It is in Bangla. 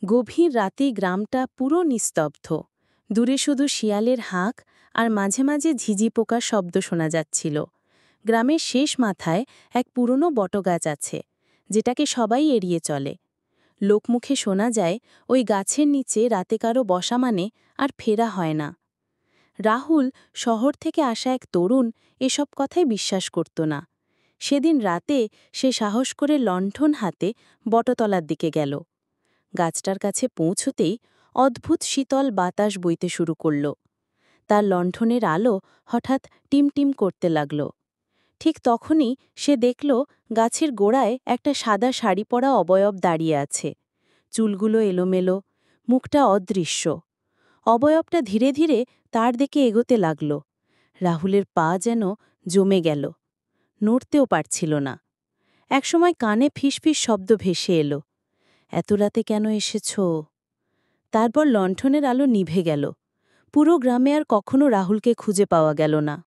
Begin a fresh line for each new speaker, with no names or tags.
গভীর রাতে গ্রামটা পুরো নিস্তব্ধ। দূরে শুধু শিয়ালের হাঁক আর মাঝে মাঝে ঝিঝি পোকার শব্দ শোনা যাচ্ছিল। গ্রামের শেষ মাথায় এক পুরনো বটগাছ আছে, যেটাকে সবাই এড়িয়ে চলে। লোকমুখে শোনা যায় ওই গাছের নিচে রাতে কারো বসা মানে আর ফেরা হয় না। রাহুল, শহর থেকে আসা এক তরুণ, এসব কথাই বিশ্বাস করত না। সেদিন রাতে সে সাহস করে লণ্ঠন হাতে বটতলার দিকে গেল। গাছটার কাছে পৌঁছতেই অদ্ভুত শীতল বাতাস বইতে শুরু করল। তার লণ্ঠনের আলো হঠাৎ টিমটিম করতে লাগল। ঠিক তখনই সে দেখল গাছের গোড়ায় একটা সাদা শাড়ি পরা অবয়ব দাঁড়িয়ে আছে। চুলগুলো এলোমেলো, মুখটা অদৃশ্য। অবয়বটা ধীরে ধীরে তার দিকে এগোতে লাগল। রাহুলের পা যেন জমে গেল, নড়তেও পারছিল না। একসময় কানে ফিসফিস শব্দ ভেসে এলো, এত রাতে কেন এসেছ? তারপর লণ্ঠনের আলো নিভে গেল। পুরো গ্রামে আর কখনো রাহুলকে খুঁজে পাওয়া গেল না।